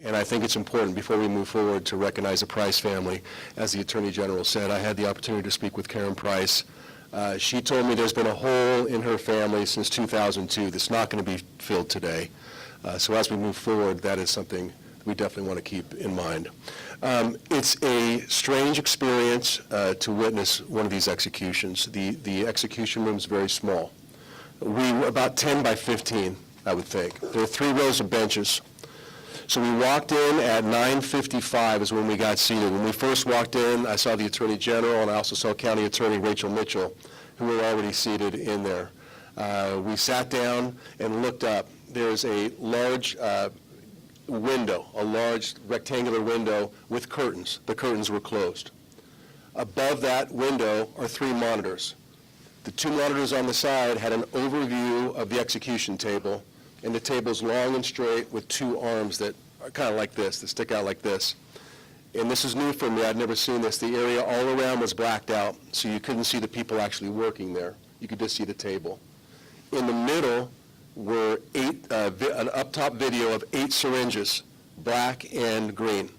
And I think it's important before we move forward to recognize the Price family. As the Attorney General said, I had the opportunity to speak with Karen Price. She told me there's been a hole in her family since 2002 that's not going to be filled today. So as we move forward, that is something we definitely want to keep in mind. It's a strange experience to witness one of these executions. The execution room is very small. We were about 10 by 15, I would think. There are 3 rows of benches. So we walked in at 9:55 is when we got seated. When we first walked in, I saw the Attorney General, and I also saw County Attorney Rachel Mitchell, who were already seated in there. We sat down and looked up. There's a large window, a large rectangular window with curtains. The curtains were closed. Above that window are 3 monitors. The 2 monitors on the side had an overview of the execution table, and the table's long and straight with 2 arms that are kind of like this, that stick out like this. And this is new for me. I'd never seen this. The area all around was blacked out, so you couldn't see the people actually working there. You could just see the table. In the middle were an up-top video of 8 syringes, black and green,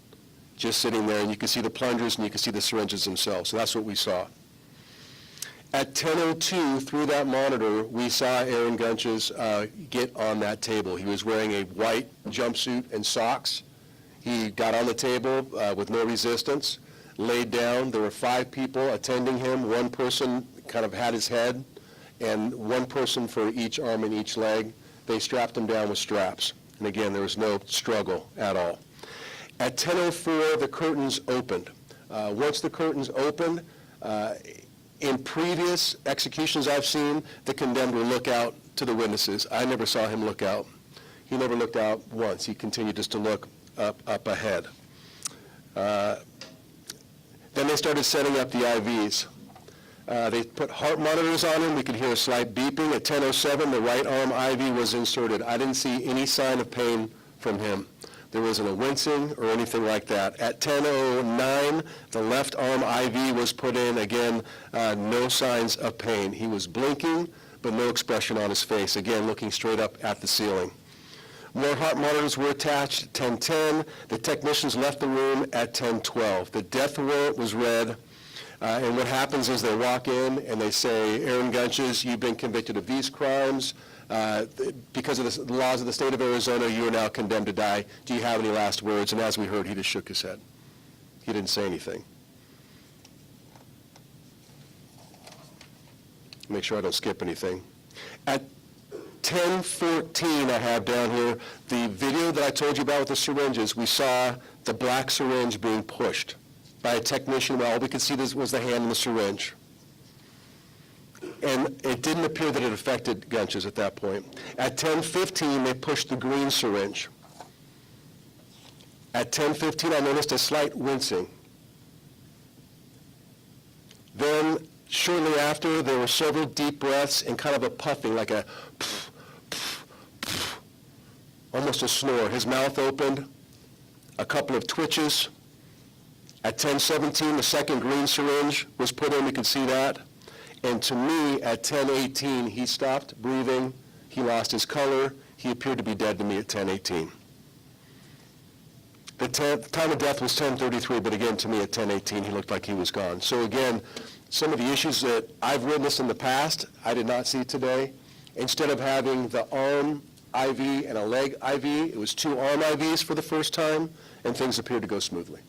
just sitting there, and you can see the plungers and you can see the syringes themselves. So that's what we saw. At 10:02, through that monitor, we saw Aaron Gunches get on that table. He was wearing a white jumpsuit and socks. He got on the table with no resistance, laid down. There were 5 people attending him. 1 person kind of had his head, and 1 person for each arm and each leg. They strapped him down with straps. And again, there was no struggle at all. At 10:04, the curtains opened. Once the curtains opened, in previous executions I've seen, the condemned will look out to the witnesses. I never saw him look out. He never looked out once. He continued just to look up ahead. Then they started setting up the IVs. They put heart monitors on him. We could hear a slight beeping. At 10:07, the right arm IV was inserted. I didn't see any sign of pain from him. There wasn't a wincing or anything like that. At 10:09, the left arm IV was put in. Again, no signs of pain. He was blinking, but no expression on his face. Again, looking straight up at the ceiling. More heart monitors were attached at 10:10. The technicians left the room at 10:12. The death warrant was read. And what happens is they walk in and they say, Aaron Gunches, you've been convicted of these crimes. Because of the laws of the state of Arizona, you are now condemned to die. Do you have any last words? And as we heard, he just shook his head. He didn't say anything. Make sure I don't skip anything. At 10:14, I have down here the video that I told you about with the syringes. We saw the black syringe being pushed by a technician. Well, all we could see was the hand in the syringe. And it didn't appear that it affected Gunches at that point. At 10:15, they pushed the green syringe. At 10:15, I noticed a slight wincing. Then, shortly after, there were several deep breaths and kind of a puffing, like a pff, pff, pff, almost a snore. His mouth opened, a couple of twitches. At 10:17, the second green syringe was put in. We could see that. And to me, at 10:18, he stopped breathing. He lost his color. He appeared to be dead to me at 10:18. The time of death was 10:33, but again, to me, at 10:18, he looked like he was gone. So again, some of the issues that I've witnessed in the past, I did not see today. Instead of having the arm IV and a leg IV, it was 2 arm IVs for the first time, and things appeared to go smoothly.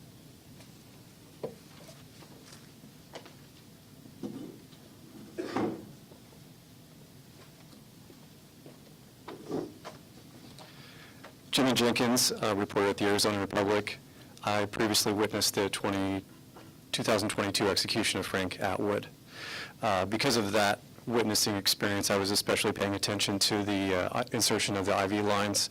Jimmy Jenkins, reporter at the Arizona Republic. I previously witnessed the 2022 execution of Frank Atwood. Because of that witnessing experience, I was especially paying attention to the insertion of the IV lines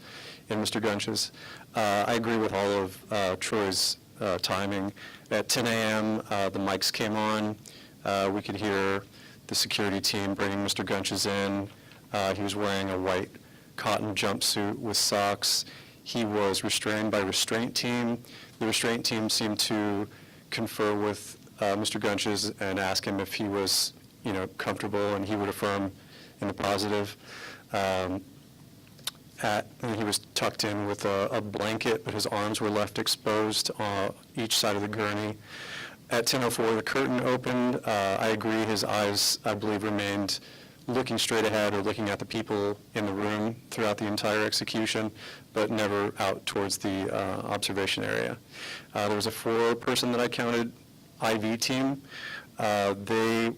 in Mr. Gunches. I agree with all of Troy's timing. At 10 a.m., the mics came on. We could hear the security team bringing Mr. Gunches in. He was wearing a white cotton jumpsuit with socks. He was restrained by restraint team. The restraint team seemed to confer with Mr. Gunches and ask him if he was, comfortable, and he would affirm in the positive. and he was tucked in with a blanket, but his arms were left exposed each side of the gurney. At 10:04, the curtain opened. I agree, his eyes, I believe, remained looking straight ahead or looking at the people in the room throughout the entire execution, but never out towards the observation area. There was a 4-person that I counted IV team. They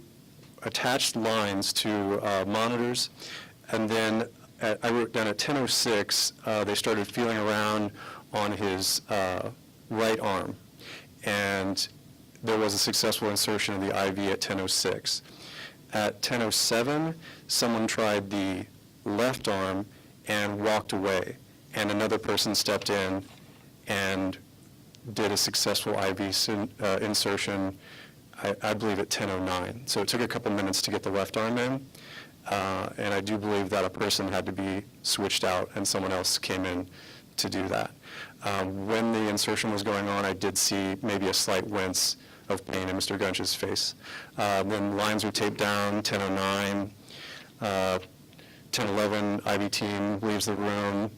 attached lines to monitors, and then I wrote down at 10:06, they started feeling around on his right arm, and there was a successful insertion of the IV at 10:06. At 10:07, someone tried the left arm and walked away, and another person stepped in and did a successful IV insertion, I believe at 10:09. So it took a couple minutes to get the left arm in, and I do believe that a person had to be switched out and someone else came in to do that. When the insertion was going on, I did see maybe a slight wince of pain in Mr. Gunch's face. Then lines were taped down, 10:09, 10:11, IV team leaves the room.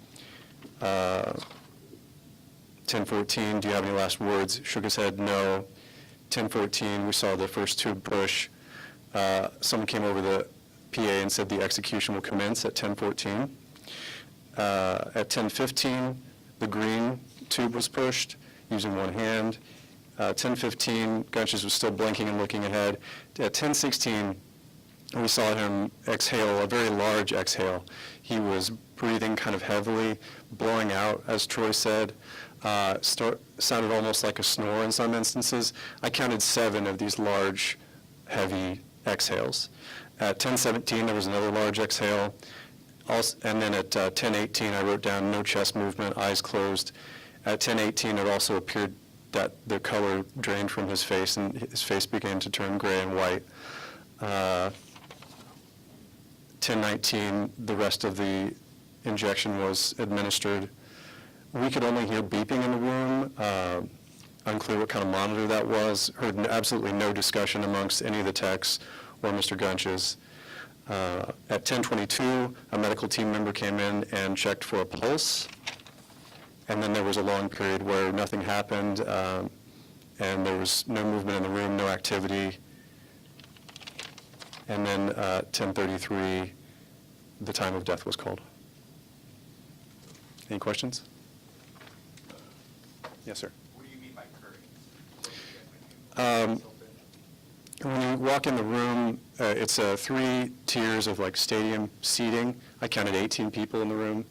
10:14, do you have any last words? Shook his head, no. 10:14, we saw the first tube push. Someone came over the PA and said the execution will commence at 10:14. At 10:15, the green tube was pushed using one hand. 10:15, Gunches was still blinking and looking ahead. At 10:16, we saw him exhale, a very large exhale. He was breathing kind of heavily, blowing out, as Troy said. Sounded almost like a snore in some instances. I counted 7 of these large, heavy exhales. At 10:17, there was another large exhale. And then at 10:18, I wrote down no chest movement, eyes closed. At 10:18, it also appeared that the color drained from his face, and his face began to turn gray and white. 10:19, the rest of the injection was administered. We could only hear beeping in the room. Unclear what kind of monitor that was. Heard absolutely no discussion amongst any of the techs or Mr. Gunches. At 10:22, a medical team member came in and checked for a pulse. And then there was a long period where nothing happened, and there was no movement in the room, no activity. And then 10:33, the time of death was called. Any questions? Yes, sir. What do you mean by curtains? When you walk in the room, it's 3 tiers of like stadium seating. I counted 18 people in the room,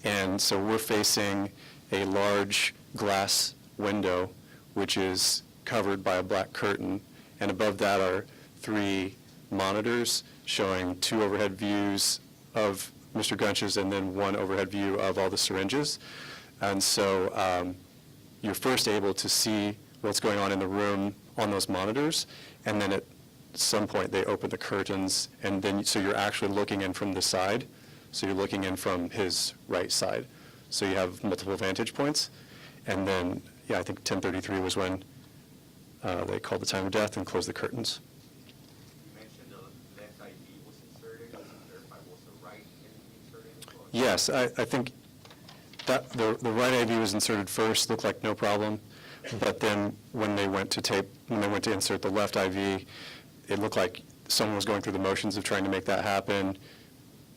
and so we're facing a large glass window, which is covered by a black curtain, and above that are 3 monitors showing 2 overhead views of Mr. Gunches and then 1 overhead view of all the syringes. And so you're first able to see what's going on in the room on those monitors, and then at some point they open the curtains, and then so you're actually looking in from the side. So you're looking in from his right side. So you have multiple vantage points. And then, yeah, I think 10:33 was when they called the time of death and closed the curtains. You mentioned the left IV was inserted. Can you clarify, was the right inserted as well? Yes, I think that the right IV was inserted first, looked like no problem. But then when they went to insert the left IV, it looked like someone was going through the motions of trying to make that happen,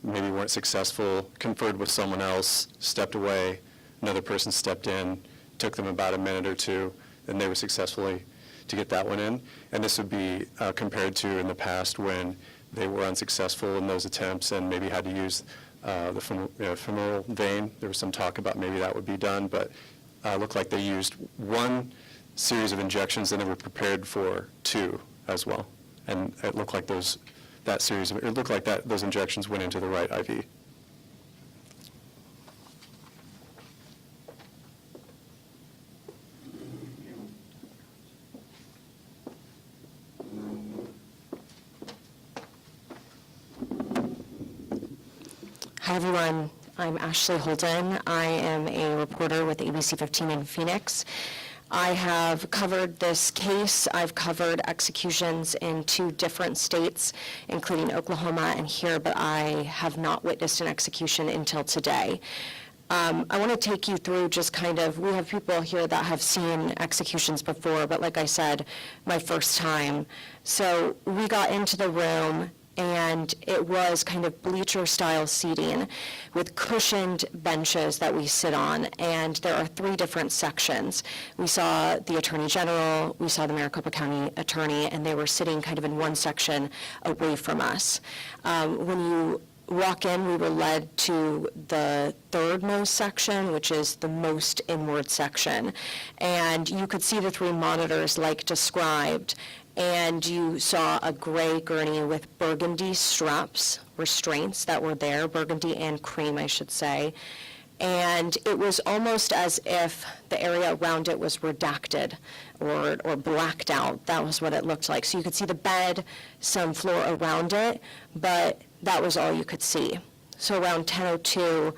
maybe weren't successful, conferred with someone else, stepped away, another person stepped in, took them about a minute or 2, and they were successfully to get that one in. And this would be compared to in the past when they were unsuccessful in those attempts and maybe had to use the femoral vein. There was some talk about maybe that would be done, but looked like they used 1 series of injections and they were prepared for 2 as well. And it looked like those injections went into the right IV. Hi, everyone. I'm Ashley Holden. I am a reporter with ABC 15 in Phoenix. I have covered this case. I've covered executions in 2 different states, including Oklahoma and here, but I have not witnessed an execution until today. I want to take you through just kind of, we have people here that have seen executions before, but like I said, my first time. So we got into the room, and it was kind of bleacher-style seating with cushioned benches that we sit on, and there are 3 different sections. We saw the Attorney General, we saw the Maricopa County Attorney, and they were sitting kind of in one section away from us. When you walk in, we were led to the third-most section, which is the most inward section, and you could see the 3 monitors like described, and you saw a gray gurney with burgundy straps, restraints that were there, burgundy and cream, I should say. And it was almost as if the area around it was redacted or blacked out. That was what it looked like. So you could see the bed, some floor around it, but that was all you could see. So around 10:02,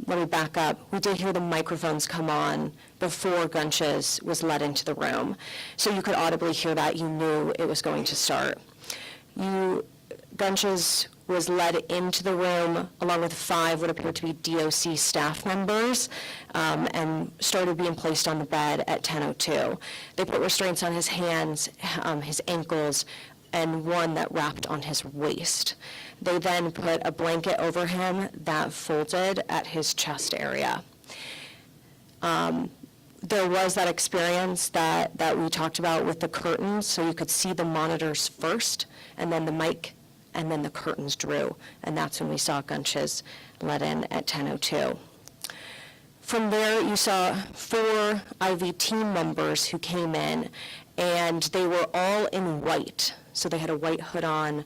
let me back up. We did hear the microphones come on before Gunches was led into the room. So you could audibly hear that. You knew it was going to start. Gunches was led into the room along with 5 what appeared to be DOC staff members and started being placed on the bed at 10:02. They put restraints on his hands, his ankles, and one that wrapped on his waist. They then put a blanket over him that folded at his chest area. There was that experience that we talked about with the curtains, so you could see the monitors first, and then the mic, and then the curtains drew, and that's when we saw Gunches let in at 10:02. From there, you saw 4 IV team members who came in, and they were all in white. So they had a white hood on,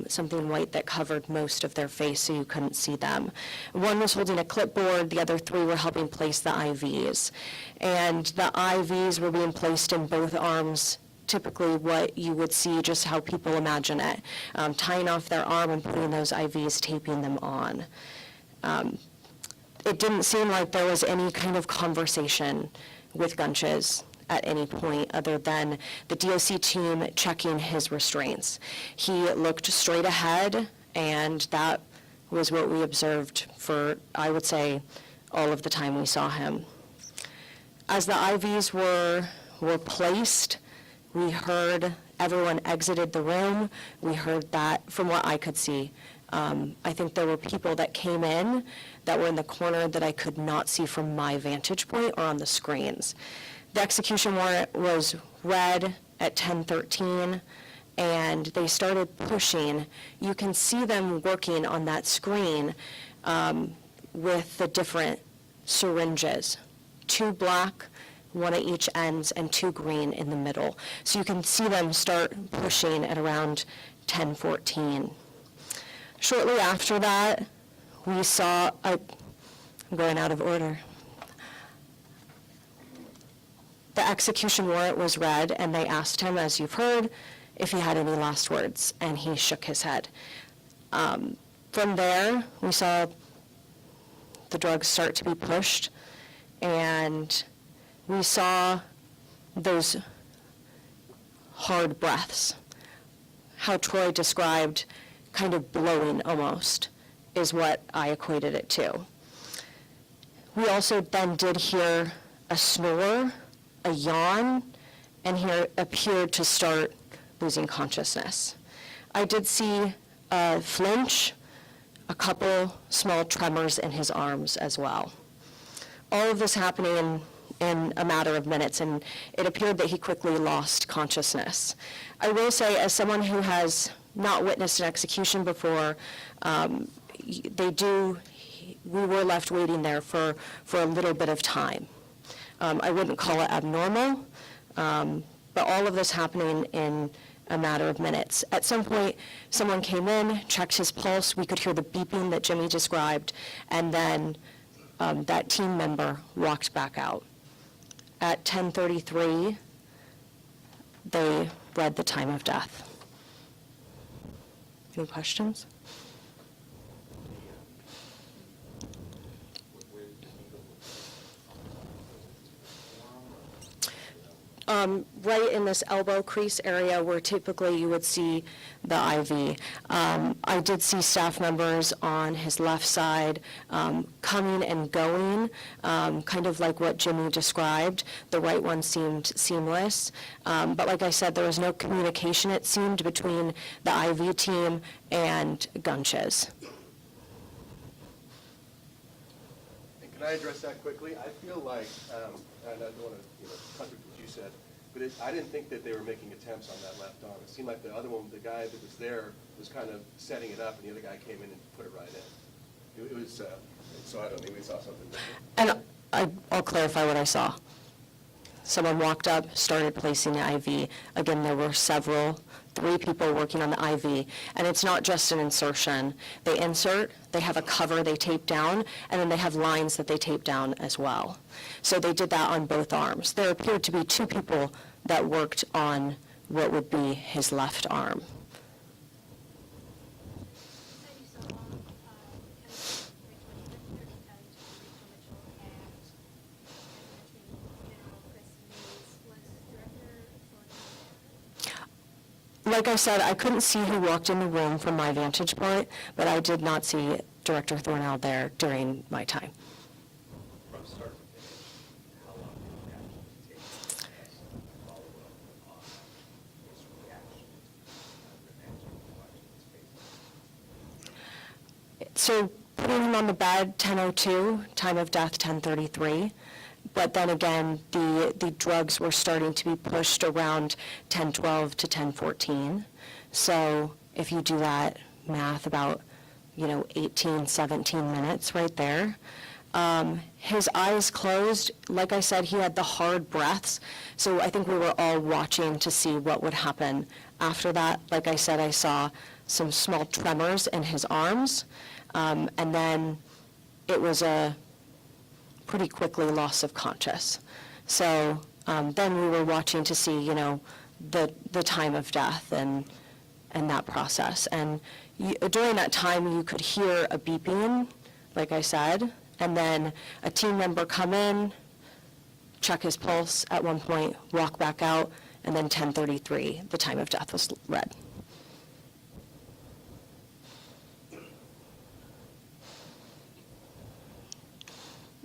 something white that covered most of their face so you couldn't see them. One was holding a clipboard, the other 3 were helping place the IVs. And the IVs were being placed in both arms, typically what you would see, just how people imagine it, tying off their arm and putting those IVs, taping them on. It didn't seem like there was any kind of conversation with Gunches at any point other than the DOC team checking his restraints. He looked straight ahead, and that was what we observed for, I would say, all of the time we saw him. As the IVs were placed, we heard everyone exited the room. We heard that, from what I could see, I think there were people that came in that were in the corner that I could not see from my vantage point or on the screens. The execution warrant was read at 10:13, and they started pushing. You can see them working on that screen with the different syringes, 2 black, 1 at each ends, and 2 green in the middle. So you can see them start pushing at around 10:14. Shortly after that, we saw, I'm going out of order. The execution warrant was read, and they asked him, as you've heard, if he had any last words, and he shook his head. From there, we saw the drugs start to be pushed, and we saw those hard breaths. How Troy described kind of blowing almost is what I equated it to. We also then did hear a snore, a yawn, and he appeared to start losing consciousness. I did see a flinch, a couple small tremors in his arms as well. All of this happening in a matter of minutes, and it appeared that he quickly lost consciousness. I will say, as someone who has not witnessed an execution before, we were left waiting there for a little bit of time. I wouldn't call it abnormal, but all of this happening in a matter of minutes. At some point, someone came in, checked his pulse. We could hear the beeping that Jimmy described, and then that team member walked back out. At 10:33, they read the time of death. Any questions? right in this elbow crease area where typically you would see the IV. I did see staff members on his left side coming and going, kind of like what Jimmy described. The right one seemed seamless. But like I said, there was no communication, it seemed, between the IV team and Gunches. And can I address that quickly? I feel like, and I don't want to contradict what you said, but I didn't think that they were making attempts on that left arm. It seemed like the other one, the guy that was there, was kind of setting it up, and the other guy came in and put it right in. It was, so I don't think we saw something different. And I'll clarify what I saw. Someone walked up, started placing the IV. Again, there were three people working on the IV, and it's not just an insertion. They insert, they have a cover they tape down, and then they have lines that they tape down as well. So they did that on both arms. There appeared to be two people that worked on what would be his left arm. Like I said, I couldn't see who walked in the room from my vantage point, but I did not see Director Thornell there during my time. From start to finish, how long did it actually take to follow up on his reaction after his face? So putting him on the bed, 10:02, time of death, 10:33. But then again, the drugs were starting to be pushed around 10:12 to 10:14. So if you do that math, about 18, 17 minutes right there. His eyes closed. Like I said, he had the hard breaths. So I think we were all watching to see what would happen after that. Like I said, I saw some small tremors in his arms. And then it was a pretty quickly loss of conscious. So then we were watching to see, the time of death and that process. And during that time, you could hear a beeping, like I said, and then a team member come in, check his pulse at one point, walk back out, and then 10:33, the time of death was read.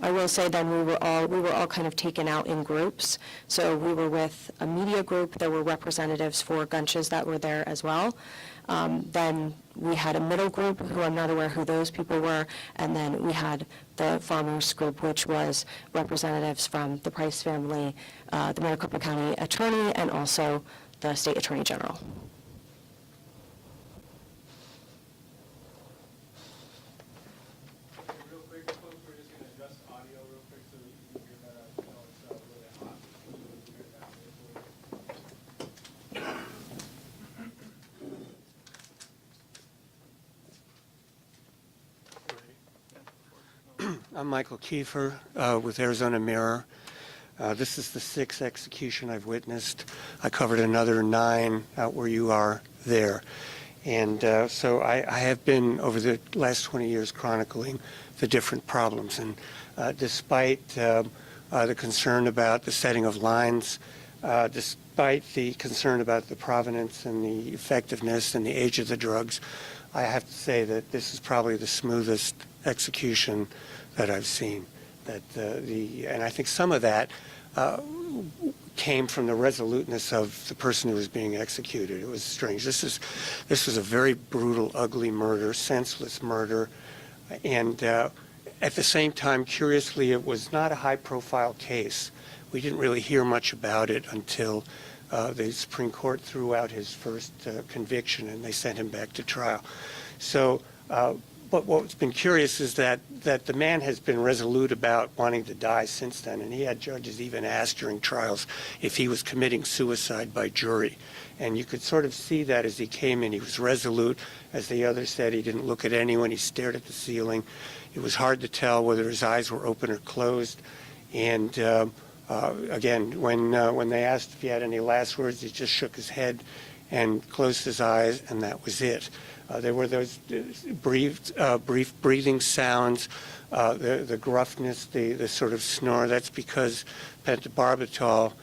I will say then we were all kind of taken out in groups. So we were with a media group. There were representatives for Gunches that were there as well. Then we had a middle group, who I'm not aware who those people were, and then we had the farmers group, which was representatives from the Price family, the Maricopa County Attorney, and also the State Attorney General. Real quick, folks, we're just going to adjust audio real quick so that you can hear better. I know it's really hot. So we'll hear it down there for you. I'm Michael Kiefer with Arizona Mirror. This is the 6th execution I've witnessed. I covered another 9 out where you are there. And so I have been, over the last 20 years, chronicling the different problems. And despite the concern about the setting of lines, despite the concern about the provenance and the effectiveness and the age of the drugs, I have to say that this is probably the smoothest execution that I've seen. And I think some of that came from the resoluteness of the person who was being executed. It was strange. This was a very brutal, ugly murder, senseless murder, and at the same time, curiously, it was not a high-profile case. We didn't really hear much about it until the Supreme Court threw out his first conviction, and they sent him back to trial. So, but what's been curious is that the man has been resolute about wanting to die since then, and he had judges even ask during trials if he was committing suicide by jury. And you could sort of see that as he came in. He was resolute. As the other said, he didn't look at anyone. He stared at the ceiling. It was hard to tell whether his eyes were open or closed. And again, when they asked if he had any last words, he just shook his head and closed his eyes, and that was it. There were those brief breathing sounds, the gruffness, the sort of snore. That's because pentobarbital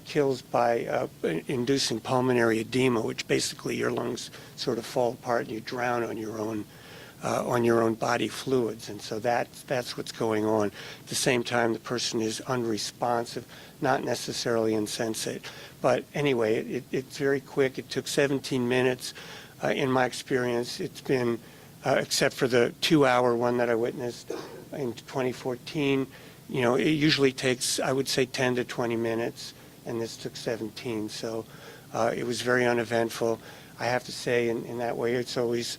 kills by inducing pulmonary edema, which basically your lungs sort of fall apart and you drown on your own body fluids. And so that's what's going on. At the same time, the person is unresponsive, not necessarily insensate. But anyway, it's very quick. It took 17 minutes. In my experience, it's been, except for the 2-hour one that I witnessed in 2014, it usually takes, I would say, 10 to 20 minutes, and this took 17. So it was very uneventful. I have to say, in that way, it's always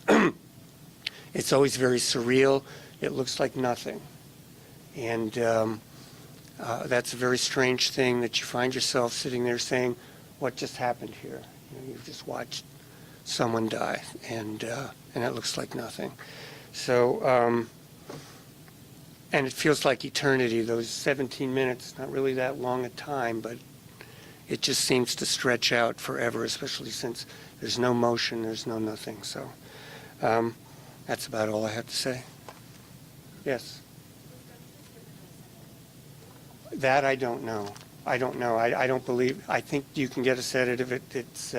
it's always very surreal. It looks like nothing. And that's a very strange thing, that you find yourself sitting there saying, what just happened here? You've just watched someone die, and it looks like nothing. So, and it feels like eternity. Those 17 minutes, not really that long a time, but it just seems to stretch out forever, especially since there's no motion, there's no nothing. So that's about all I have to say. Yes? That I don't know. I don't know. I don't believe. I think you can get a sedative. It's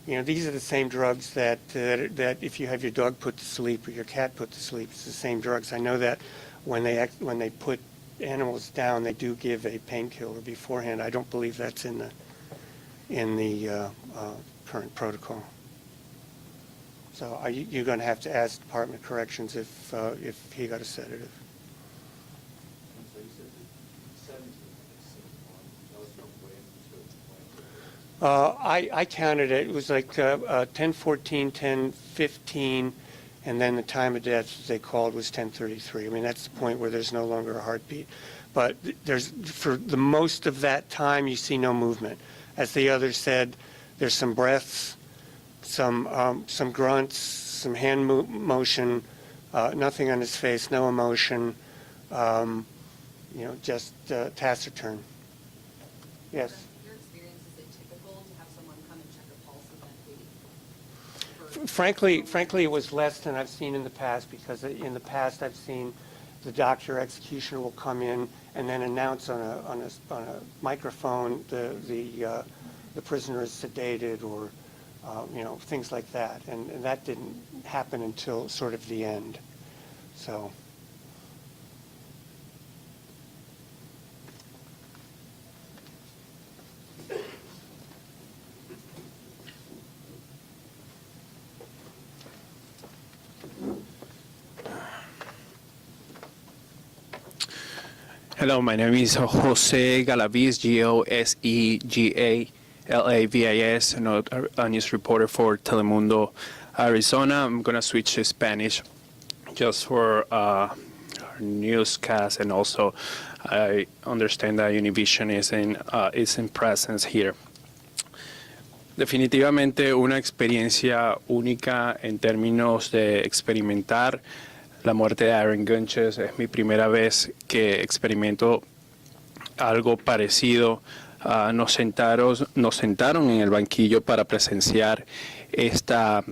these are the same drugs that if you have your dog put to sleep or your cat put to sleep, it's the same drugs. I know that when they put animals down, they do give a painkiller beforehand. I don't believe that's in the current protocol. So you're going to have to ask Department of Corrections if he got a sedative. So you said that 17 minutes, that was from when to when? I counted it. It was like 10:14, 10:15, and then the time of death, as they called, was 10:33. I mean, that's the point where there's no longer a heartbeat. But for the most of that time, you see no movement. As the others said, there's some breaths, some grunts, some hand motion, nothing on his face, no emotion, just taciturn. Yes. Your experience, is it typical to have someone come and check a pulse and then wait? Frankly, it was less than I've seen in the past, because in the past I've seen the doctor executioner will come in and then announce on a microphone the prisoner is sedated, or things like that, and that didn't happen until sort of the end. So. Hello, my name is Jose Galaviz, Gosegalavis, a news reporter for Telemundo, Arizona. I'm going to switch to Spanish just for our newscast, and also I understand that Univision is in presence here. Definitivamente una experiencia única en términos de experimentar la muerte de Aaron Gunches. Es mi primera vez que experimento algo parecido. Nos sentaron en el banquillo para presenciar esta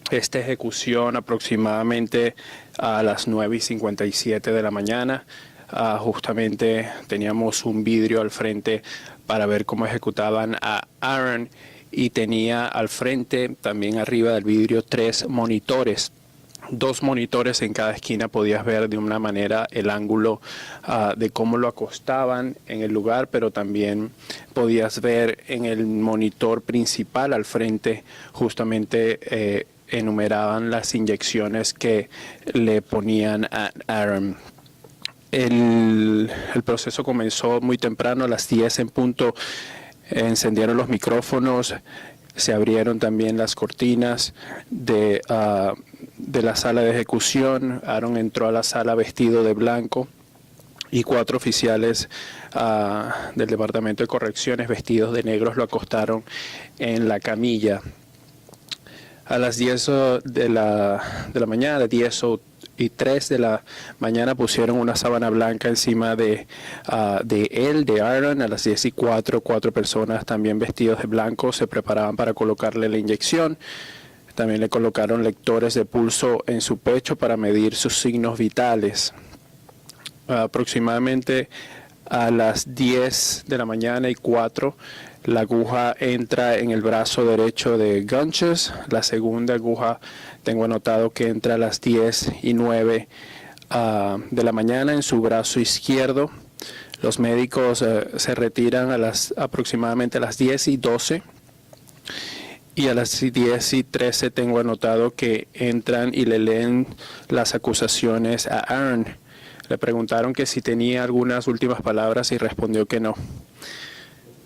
ejecución aproximadamente a las 9:57 de la mañana. Justamente teníamos un vidrio al frente para ver cómo ejecutaban a Aaron, y tenía al frente, también arriba del vidrio, 3 monitores. 2 monitores en cada esquina. Podías ver de una manera el ángulo de cómo lo acostaban en el lugar, pero también podías ver en el monitor principal al frente, justamente enumeraban las inyecciones que le ponían a Aaron. El proceso comenzó muy temprano, a las 10 en punto. Encendieron los micrófonos, se abrieron también las cortinas de la sala de ejecución. Aaron entró a la sala vestido de blanco, y 4 oficiales del Departamento de Correcciones vestidos de negros lo acostaron en la camilla. A las 10 de la mañana, 10:03 de la mañana, pusieron una sábana blanca encima de Aaron. A las 10:04, 4 personas también vestidos de blanco se preparaban para colocarle la inyección. También le colocaron lectores de pulso en su pecho para medir sus signos vitales. Aproximadamente A las 10 de la mañana y 4, la aguja entra en el brazo derecho de Gunches. La segunda aguja tengo anotado que entra a las 10 y 9 de la mañana en su brazo izquierdo. Los médicos se retiran aproximadamente a las 10 y 12. Y a las 10 y 13 tengo anotado que entran y le leen las acusaciones a Aaron. Le preguntaron que si tenía algunas últimas palabras y respondió que no.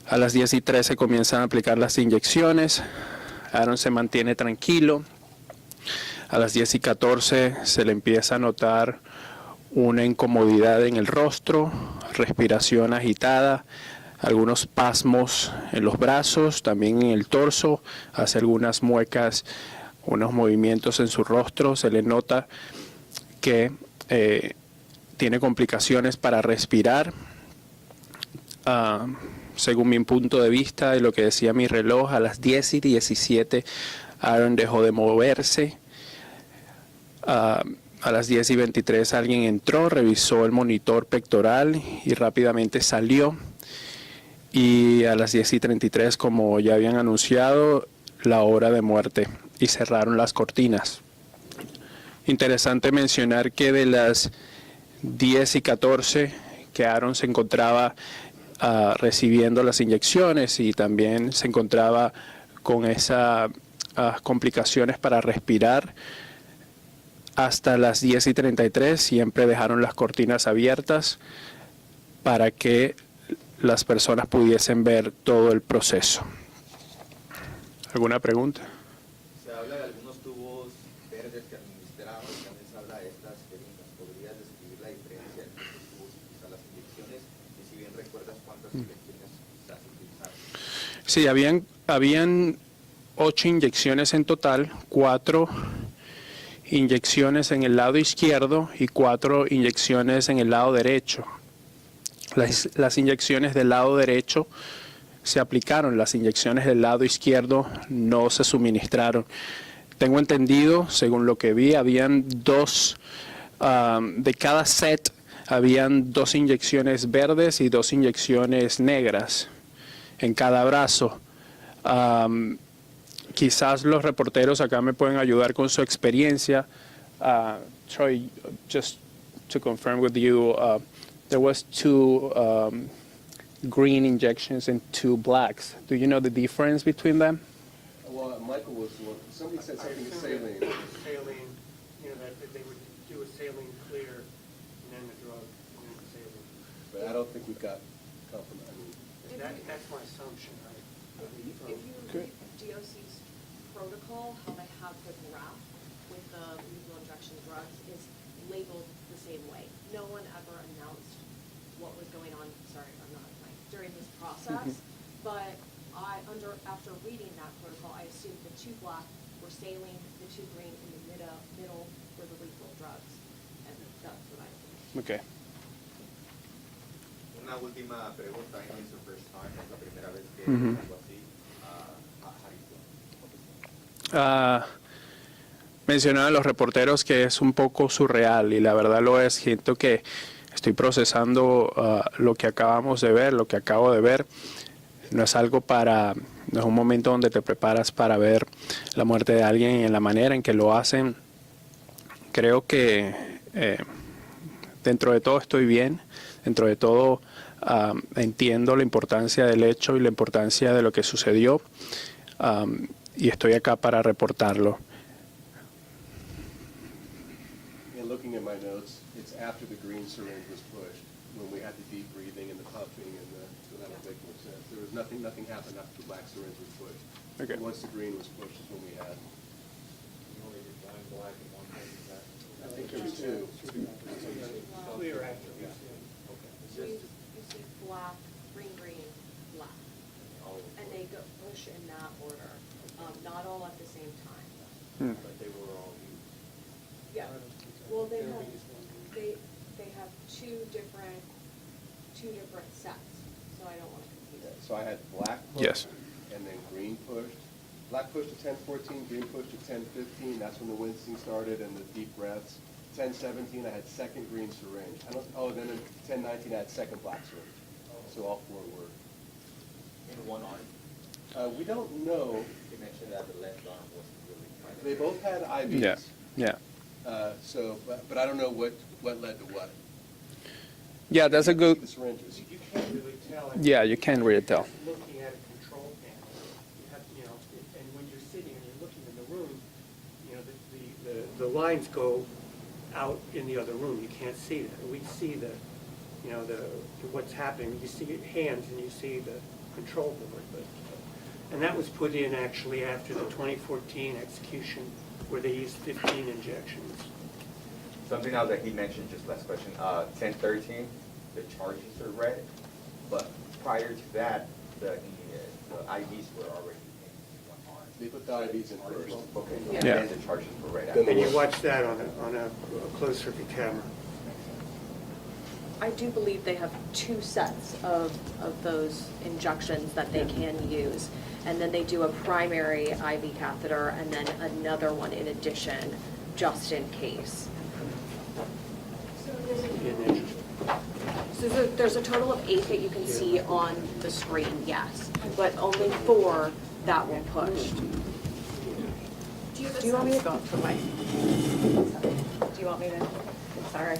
A las 10 y 13 comienzan a aplicar las inyecciones. Aaron se mantiene tranquilo. A las 10 y 14 se le empieza a notar una incomodidad en el rostro, respiración agitada, algunos espasmos en los brazos, también en el torso, hace algunas muecas, unos movimientos en su rostro. Se le nota que tiene complicaciones para respirar. Según mi punto de vista y lo que decía mi reloj, a las 10 y 17 Aaron dejó de moverse. A las 10 y 23 alguien entró, revisó el monitor pectoral y rápidamente salió. Y a las 10 y 33, como ya habían anunciado, la hora de muerte y cerraron las cortinas. Interesante mencionar que de las 10 y 14 que Aaron se encontraba recibiendo las inyecciones y también se encontraba con esas complicaciones para respirar, hasta las 10 y 33 siempre dejaron las cortinas abiertas para que las personas pudiesen ver todo el proceso. ¿Alguna pregunta? Se habla de algunos tubos verdes que administraban, también se habla de estas jeringas. ¿Podrías describir la diferencia entre estos tubos y quizás las inyecciones? Y si bien recuerdas cuántas inyecciones quizás utilizaron. Sí, habían 8 inyecciones en total, 4 inyecciones en el lado izquierdo y 4 inyecciones en el lado derecho. Las inyecciones del lado derecho se aplicaron, las inyecciones del lado izquierdo no se suministraron. Tengo entendido, según lo que vi, habían 2, de cada set, habían 2 inyecciones verdes y 2 inyecciones negras en cada brazo. Quizás los reporteros acá me pueden ayudar con su experiencia. Troy, just to confirm with you, there was 2 green injections and 2 blacks. Do you know the difference between them? Well, Michael was the one, somebody said something to saline. Saline, that they would do a saline clear and then the drug and then the saline. But I don't think we've got compliment. I mean, That's my assumption, right? If you read DOC's protocol, how they have the graph with the lethal injection drugs is labeled the same way. No one ever announced what was going on, during this process, but after reading that protocol, I assumed the 2 black were saline, the 2 green in the middle were the lethal drugs, and that's what I assumed. Okay. Una última pregunta, I know it's your first time, es la primera vez que algo así. How do you feel? Mencionaban los reporteros que es un poco surreal y la verdad lo es. Siento que estoy procesando lo que acabamos de ver, lo que acabo de ver. No es no es un momento donde te preparas para ver la muerte de alguien y en la manera en que lo hacen. Creo que dentro de todo estoy bien, dentro de todo entiendo la importancia del hecho y la importancia de lo que sucedió y estoy acá para reportarlo. and looking at my notes, it's after the green syringe was pushed, when we had the deep breathing and the puffing so that would make more sense. There was nothing happened after the black syringe was pushed. Okay. Once the green was pushed is when we had. You only did one black and one white, is that? I think there was 2. Clear after, yeah. So you see black, green, black, and they go push in that order, not all at the same time. But they were all used. Yeah, well, they have two different sets, so I don't want to confuse it. So I had black pushed. Yes. And then green pushed. Black pushed to 10:14, green pushed to 10:15. That's when the wincing started and the deep breaths. 1017, I had second green syringe. Then in 1019, I had second black syringe. So all four were. In one arm, We don't know. you mentioned that the left arm wasn't really kind of. They both had IVs. Yeah. But I don't know what led to what. Yeah, that's a good. The syringes. You can't really tell. Yeah, you can't really tell. Looking at a control panel, you have, and when you're sitting and you're looking in the room, the lines go out in the other room. You can't see that. We see what's happening. You see hands and you see the control board, and that was put in actually after the 2014 execution where they used 15 injections. Something else that he mentioned, just last question, 1013, the charges are red, but prior to that, the IVs were already in one arm. They put the IVs in first. Okay, Yeah. and then the charges were red Then after. the And you watch that on a closer camera. I do believe they have two sets of those injections that they can use. And then they do a primary IV catheter and then another one in addition, just in case. So there's a total of 8 that you can see on the screen, yes, but only 4 that were pushed. Do you want me to go up for my? Do you want me to? Sorry.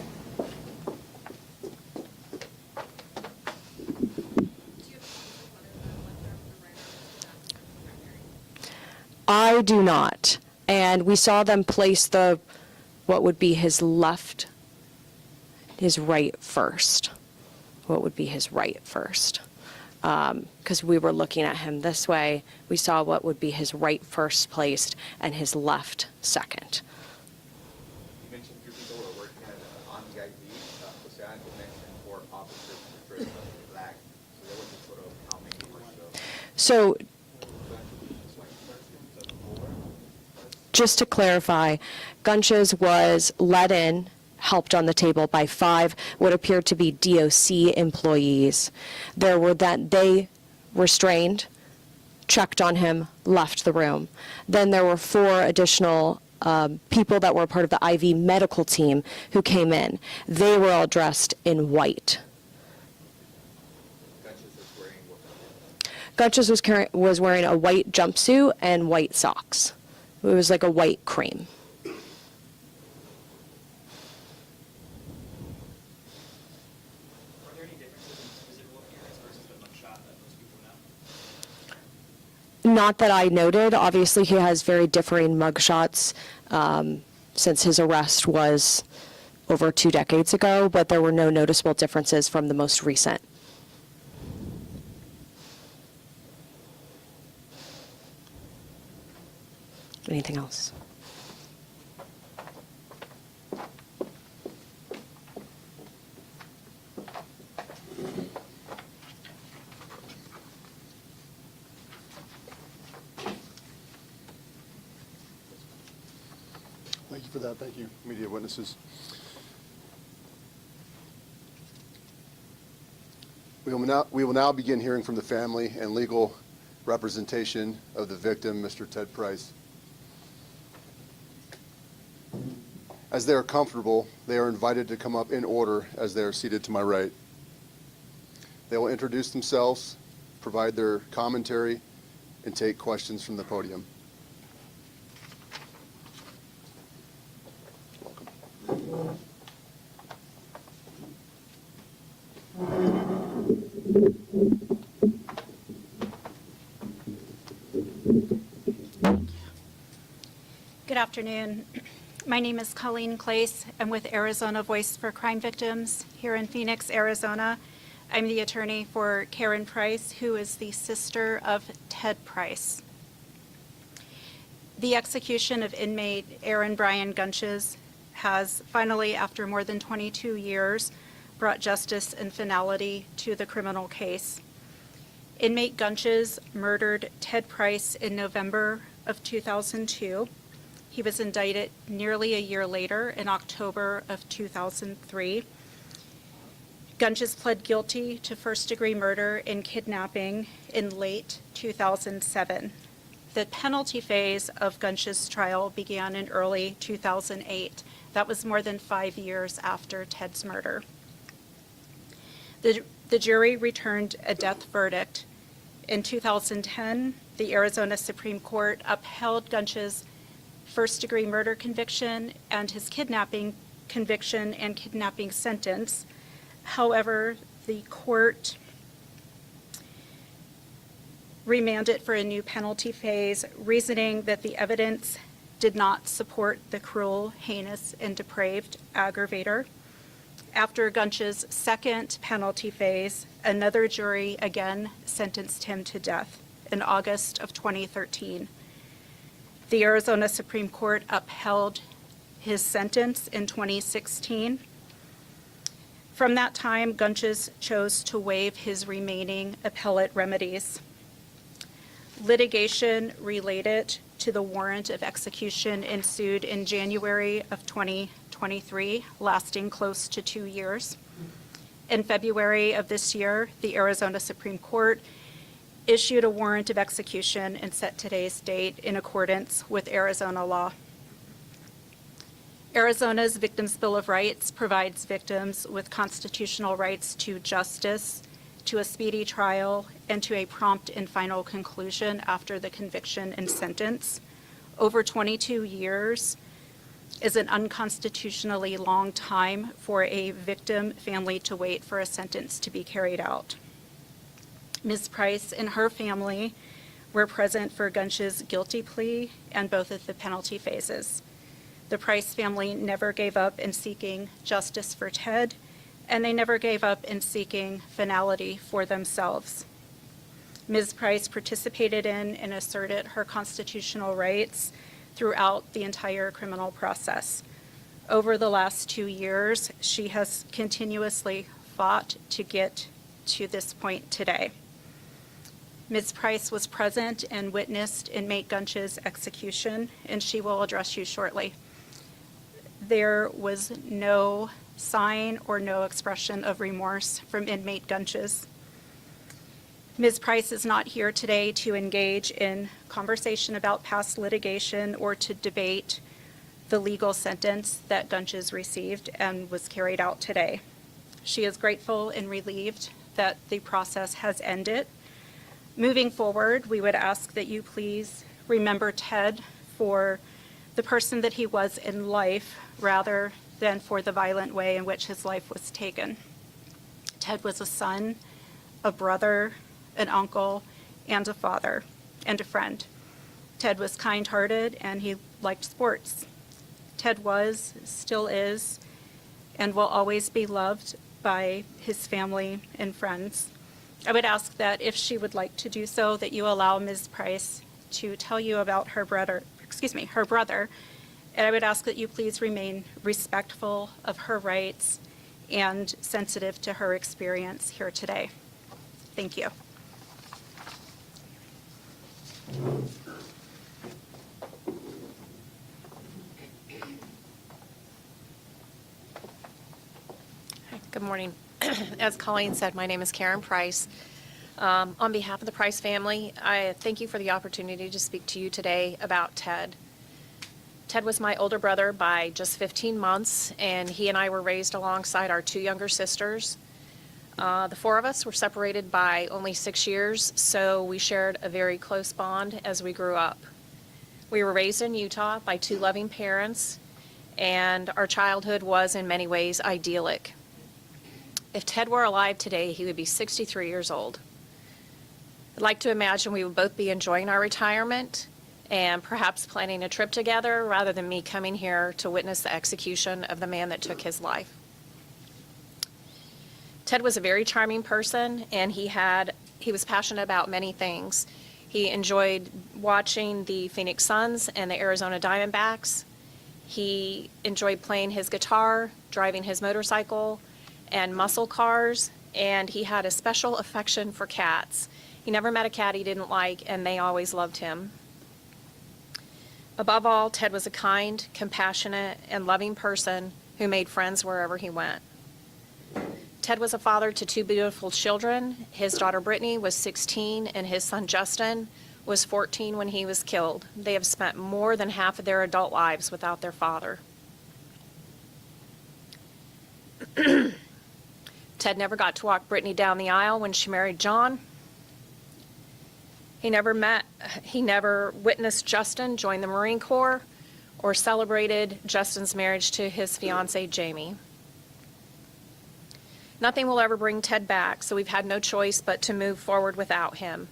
I do not. And we saw them place what would be his right first. What would be his right first? Because we were looking at him this way, we saw what would be his right first placed and his left second. You mentioned 2 people were working on the IV. Jose Angel mentioned 4 officers were dressed up in black. So there was a sort of how many or so. So just to clarify, Gunches was let in, helped on the table by 5 what appeared to be DOC employees. They restrained, checked on him, left the room. Then there were 4 additional people that were part of the IV medical team who came in. They were all dressed in white. Gunches was wearing what? Gunches was wearing a white jumpsuit and white socks. It was like a white cream. Are there any differences in physical appearance versus the mugshot that most people know? Not that I noted. Obviously, he has very differing mugshots since his arrest was over 2 decades ago, but there were no noticeable differences from the most recent. Anything else? Thank you for that. Thank you, media witnesses. We will now begin hearing from the family and legal representation of the victim, Mr. Ted Price. As they are comfortable, they are invited to come up in order as they are seated to my right. They will introduce themselves, provide their commentary, and take questions from the podium. Welcome. Good afternoon. My name is Colleen Clace. I'm with Arizona Voice for Crime Victims here in Phoenix, Arizona. I'm the attorney for Karen Price, who is the sister of Ted Price. The execution of inmate Aaron Brian Gunches has finally, after more than 22 years, brought justice and finality to the criminal case. Inmate Gunches murdered Ted Price in November of 2002. He was indicted nearly a year later in October of 2003. Gunches pled guilty to first-degree murder and kidnapping in late 2007. The penalty phase of Gunches' trial began in early 2008. That was more than 5 years after Ted's murder. The jury returned a death verdict. In 2010, the Arizona Supreme Court upheld Gunches' first-degree murder conviction and his kidnapping conviction and kidnapping sentence. However, the court remanded for a new penalty phase, reasoning that the evidence did not support the cruel, heinous, and depraved aggravator. After Gunches' second penalty phase, another jury again sentenced him to death in August of 2013. The Arizona Supreme Court upheld his sentence in 2016. From that time, Gunches chose to waive his remaining appellate remedies. Litigation related to the warrant of execution ensued in January of 2023, lasting close to 2 years. In February of this year, the Arizona Supreme Court issued a warrant of execution and set today's date in accordance with Arizona law. Arizona's Victims' Bill of Rights provides victims with constitutional rights to justice, to a speedy trial, and to a prompt and final conclusion after the conviction and sentence. Over 22 years is an unconstitutionally long time for a victim family to wait for a sentence to be carried out. Ms. Price and her family were present for Gunches' guilty plea and both of the penalty phases. The Price family never gave up in seeking justice for Ted, and they never gave up in seeking finality for themselves. Ms. Price participated in and asserted her constitutional rights throughout the entire criminal process. Over the last 2 years, she has continuously fought to get to this point today. Ms. Price was present and witnessed inmate Gunches' execution, and she will address you shortly. There was no sign or no expression of remorse from inmate Gunches. Ms. Price is not here today to engage in conversation about past litigation or to debate the legal sentence that Gunches received and was carried out today. She is grateful and relieved that the process has ended. Moving forward, we would ask that you please remember Ted for the person that he was in life rather than for the violent way in which his life was taken. Ted was a son, a brother, an uncle, and a father, and a friend. Ted was kind-hearted and he liked sports. Ted was, still is, and will always be loved by his family and friends. I would ask that if she would like to do so, that you allow Ms. Price to tell you about her brother, and I would ask that you please remain respectful of her rights and sensitive to her experience here today. Thank you. Good morning. As Colleen said, my name is Karen Price. On behalf of the Price family, I thank you for the opportunity to speak to you today about Ted. Ted was my older brother by just 15 months, and he and I were raised alongside our 2 younger sisters. The 4 of us were separated by only 6 years, so we shared a very close bond as we grew up. We were raised in Utah by 2 loving parents, and our childhood was in many ways idyllic. If Ted were alive today, he would be 63 years old. I'd like to imagine we would both be enjoying our retirement and perhaps planning a trip together rather than me coming here to witness the execution of the man that took his life. Ted was a very charming person, and he was passionate about many things. He enjoyed watching the Phoenix Suns and the Arizona Diamondbacks. He enjoyed playing his guitar, driving his motorcycle, and muscle cars, and he had a special affection for cats. He never met a cat he didn't like, and they always loved him. Above all, Ted was a kind, compassionate, and loving person who made friends wherever he went. Ted was a father to 2 beautiful children. His daughter Brittany was 16, and his son Justin was 14 when he was killed. They have spent more than half of their adult lives without their father. Ted never got to walk Brittany down the aisle when she married John. He never witnessed Justin join the Marine Corps or celebrated Justin's marriage to his fiancée, Jamie. Nothing will ever bring Ted back, so we've had no choice but to move forward without him.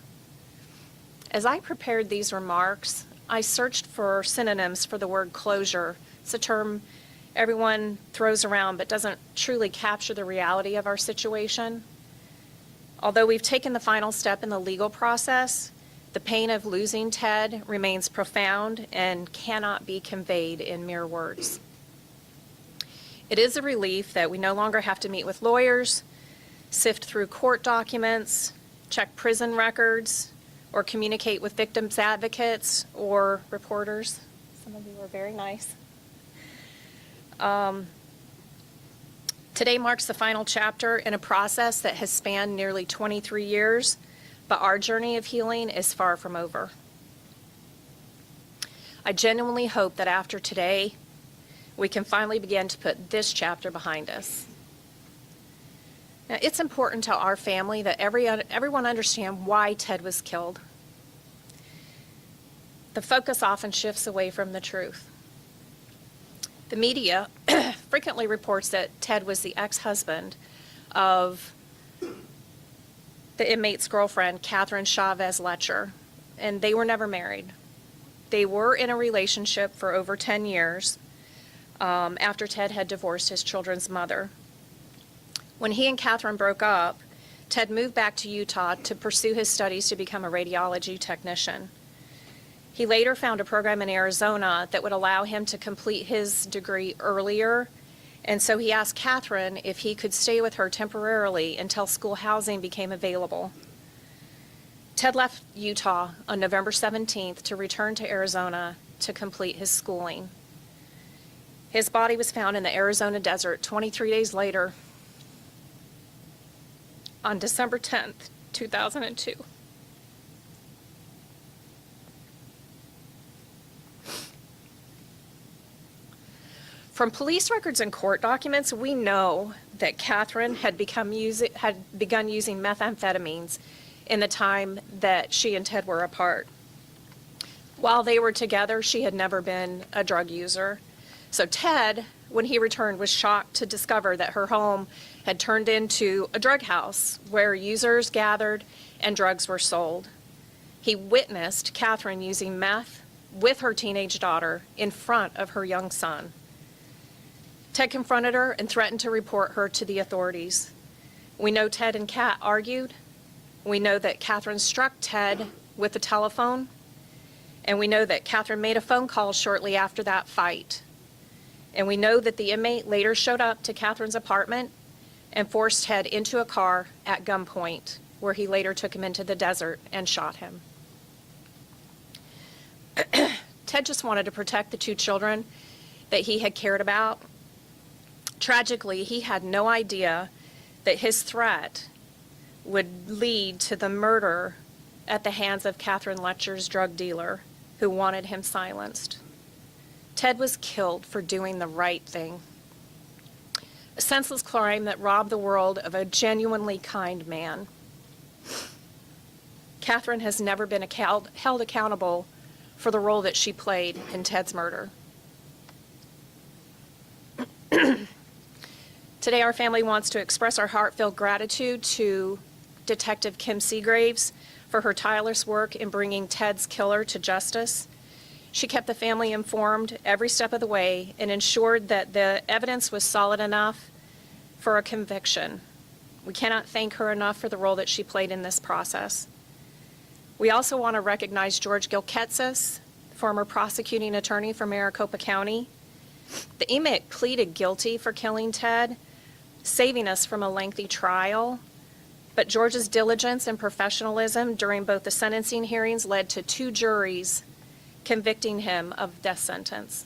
As I prepared these remarks, I searched for synonyms for the word closure. It's a term everyone throws around but doesn't truly capture the reality of our situation. Although we've taken the final step in the legal process, the pain of losing Ted remains profound and cannot be conveyed in mere words. It is a relief that we no longer have to meet with lawyers, sift through court documents, check prison records, or communicate with victims' advocates or reporters. Some of you were very nice. Today marks the final chapter in a process that has spanned nearly 23 years, but our journey of healing is far from over. I genuinely hope that after today, we can finally begin to put this chapter behind us. Now, it's important to our family that everyone understand why Ted was killed. The focus often shifts away from the truth. The media frequently reports that Ted was the ex-husband of the inmate's girlfriend, Catherine Chavez Letcher, and they were never married. They were in a relationship for over 10 years after Ted had divorced his children's mother. When he and Catherine broke up, Ted moved back to Utah to pursue his studies to become a radiology technician. He later found a program in Arizona that would allow him to complete his degree earlier, and so he asked Catherine if he could stay with her temporarily until school housing became available. Ted left Utah on November 17th to return to Arizona to complete his schooling. His body was found in the Arizona desert 23 days later on December 10th, 2002. From police records and court documents, we know that Catherine had begun using methamphetamines in the time that she and Ted were apart. While they were together, she had never been a drug user. So Ted, when he returned, was shocked to discover that her home had turned into a drug house where users gathered and drugs were sold. He witnessed Catherine using meth with her teenage daughter in front of her young son. Ted confronted her and threatened to report her to the authorities. We know Ted and Kat argued. We know that Catherine struck Ted with the telephone. And we know that Catherine made a phone call shortly after that fight. And we know that the inmate later showed up to Catherine's apartment and forced Ted into a car at gunpoint, where he later took him into the desert and shot him. Ted just wanted to protect the two children that he had cared about. Tragically, he had no idea that his threat would lead to the murder at the hands of Catherine Letcher's drug dealer, who wanted him silenced. Ted was killed for doing the right thing. A senseless crime that robbed the world of a genuinely kind man. Catherine has never been held accountable for the role that she played in Ted's murder. Today, our family wants to express our heartfelt gratitude to Detective Kim Seagraves for her tireless work in bringing Ted's killer to justice. She kept the family informed every step of the way and ensured that the evidence was solid enough for a conviction. We cannot thank her enough for the role that she played in this process. We also want to recognize George Gilketsis, former prosecuting attorney for Maricopa County. The inmate pleaded guilty for killing Ted, saving us from a lengthy trial. But George's diligence and professionalism during both the sentencing hearings led to 2 juries convicting him of death sentence.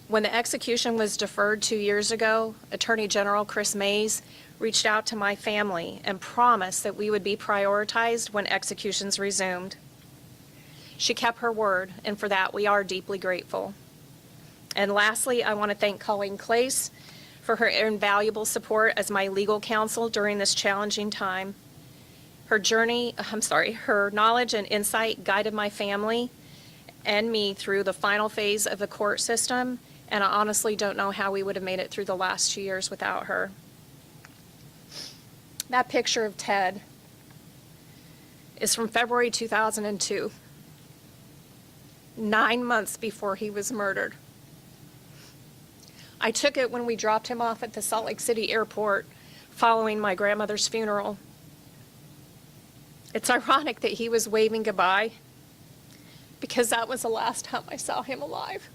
When the execution was deferred 2 years ago, Attorney General Chris Mays reached out to my family and promised that we would be prioritized when executions resumed. She kept her word, and for that we are deeply grateful. And lastly, I want to thank Colleen Clace for her invaluable support as my legal counsel during this challenging time. Her knowledge and insight guided my family and me through the final phase of the court system, and I honestly don't know how we would have made it through the last 2 years without her. That picture of Ted is from February 2002, 9 months before he was murdered. I took it when we dropped him off at the Salt Lake City airport following my grandmother's funeral. It's ironic that he was waving goodbye because that was the last time I saw him alive.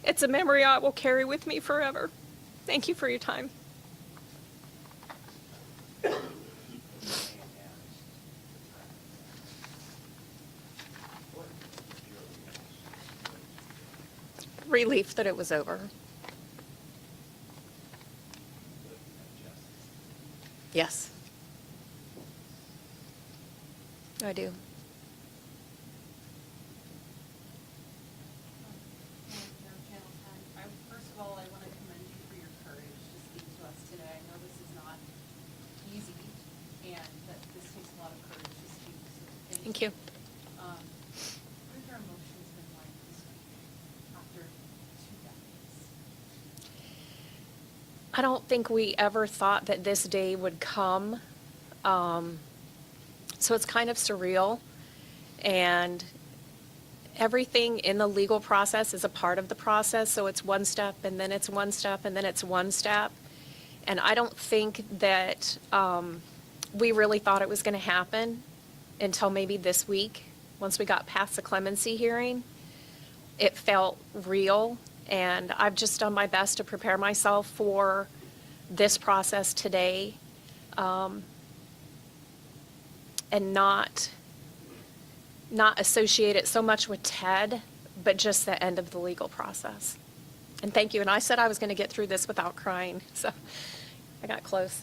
It's a memory I will carry with me forever. Thank you for your time. Relief that it was over. Yes. I do. First of all, I want to commend you for your courage to speak to us today. I know this is not easy, and that this takes a lot of courage to speak, so Thank you. What have your emotions been like this week after 2 decades? I don't think we ever thought that this day would come. So it's kind of surreal. And everything in the legal process is a part of the process. So it's one step, and then it's one step, and then it's one step. And I don't think that we really thought it was going to happen until maybe this week. Once we got past the clemency hearing, it felt real. And I've just done my best to prepare myself for this process today, and not associate it so much with Ted, but just the end of the legal process. And thank you. And I said I was going to get through this without crying, so I got close.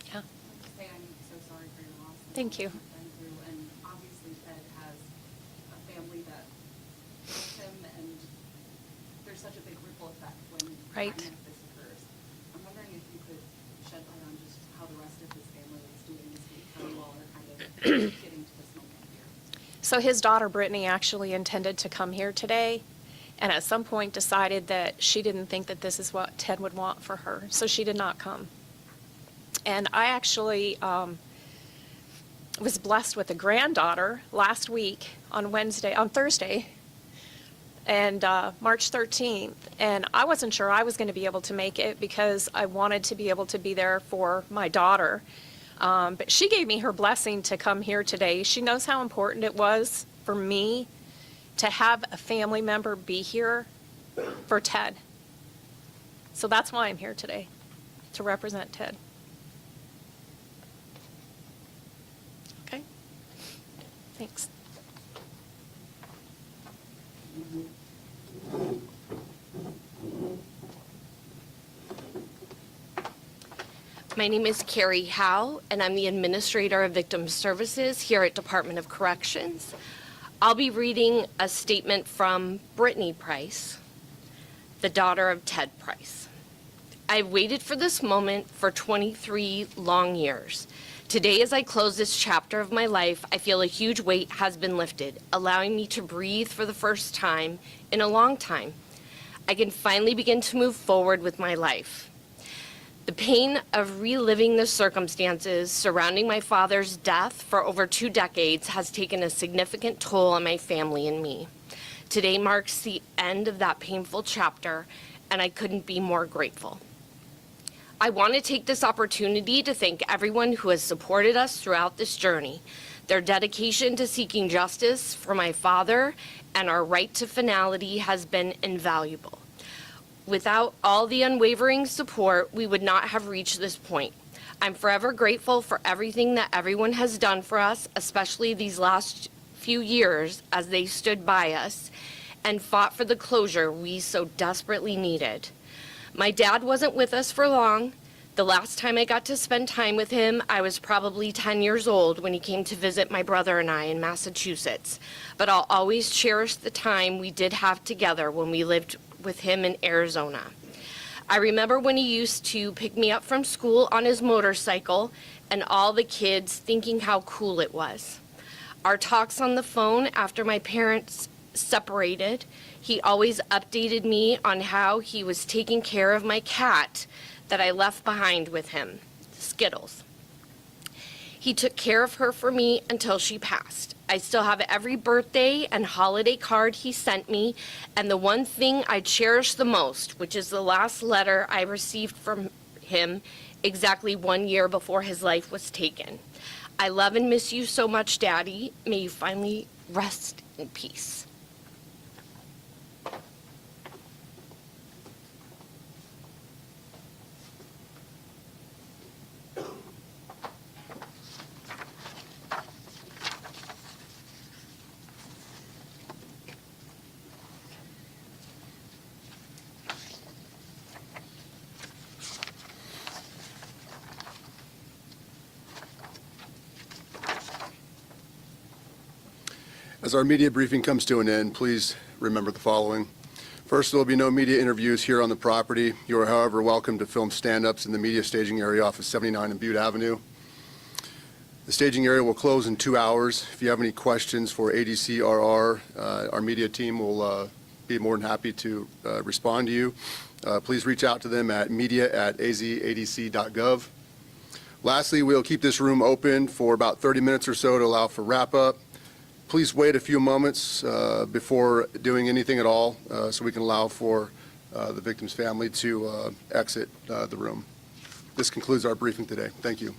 Yeah. I have to say I'm so sorry for your loss. and Thank all you. that you've been through. And obviously Ted has a family that loves him, and there's such a big ripple effect when Right. something like this occurs. I'm wondering if you could shed light on just how the rest of his family is doing this week, how you all are kind of getting to this moment here. So his daughter Brittany actually intended to come here today, and at some point decided that she didn't think that this is what Ted would want for her, so she did not come. And I actually was blessed with a granddaughter last week on Thursday, and March 13th, and I wasn't sure I was going to be able to make it because I wanted to be able to be there for my daughter. But she gave me her blessing to come here today. She knows how important it was for me to have a family member be here for Ted. So that's why I'm here today, to represent Ted. Okay? Thanks. My name is Carrie Howe, and I'm the Administrator of Victim Services here at Department of Corrections. I'll be reading a statement from Brittany Price, the daughter of Ted Price. I've waited for this moment for 23 long years. Today, as I close this chapter of my life, I feel a huge weight has been lifted, allowing me to breathe for the first time in a long time. I can finally begin to move forward with my life. The pain of reliving the circumstances surrounding my father's death for over 2 decades has taken a significant toll on my family and me. Today marks the end of that painful chapter, and I couldn't be more grateful. I want to take this opportunity to thank everyone who has supported us throughout this journey. Their dedication to seeking justice for my father and our right to finality has been invaluable. Without all the unwavering support, we would not have reached this point. I'm forever grateful for everything that everyone has done for us, especially these last few years as they stood by us and fought for the closure we so desperately needed. My dad wasn't with us for long. The last time I got to spend time with him, I was probably 10 years old when he came to visit my brother and I in Massachusetts. But I'll always cherish the time we did have together when we lived with him in Arizona. I remember when he used to pick me up from school on his motorcycle and all the kids thinking how cool it was. Our talks on the phone after my parents separated, he always updated me on how he was taking care of my cat that I left behind with him, Skittles. He took care of her for me until she passed. I still have every birthday and holiday card he sent me, and the one thing I cherish the most, which is the last letter I received from him exactly 1 year before his life was taken. I love and miss you so much, Daddy. May you finally rest in peace. As our media briefing comes to an end, please remember the following. First, there will be no media interviews here on the property. You are, however, welcome to film stand-ups in the media staging area off of 79 and Butte Avenue. The staging area will close in 2 hours. If you have any questions for ADCRR, our media team will be more than happy to respond to you. Please reach out to them at media@azadc.gov. Lastly, we'll keep this room open for about 30 minutes or so to allow for wrap-up. Please wait a few moments before doing anything at all so we can allow for the victim's family to exit the room. This concludes our briefing today. Thank you.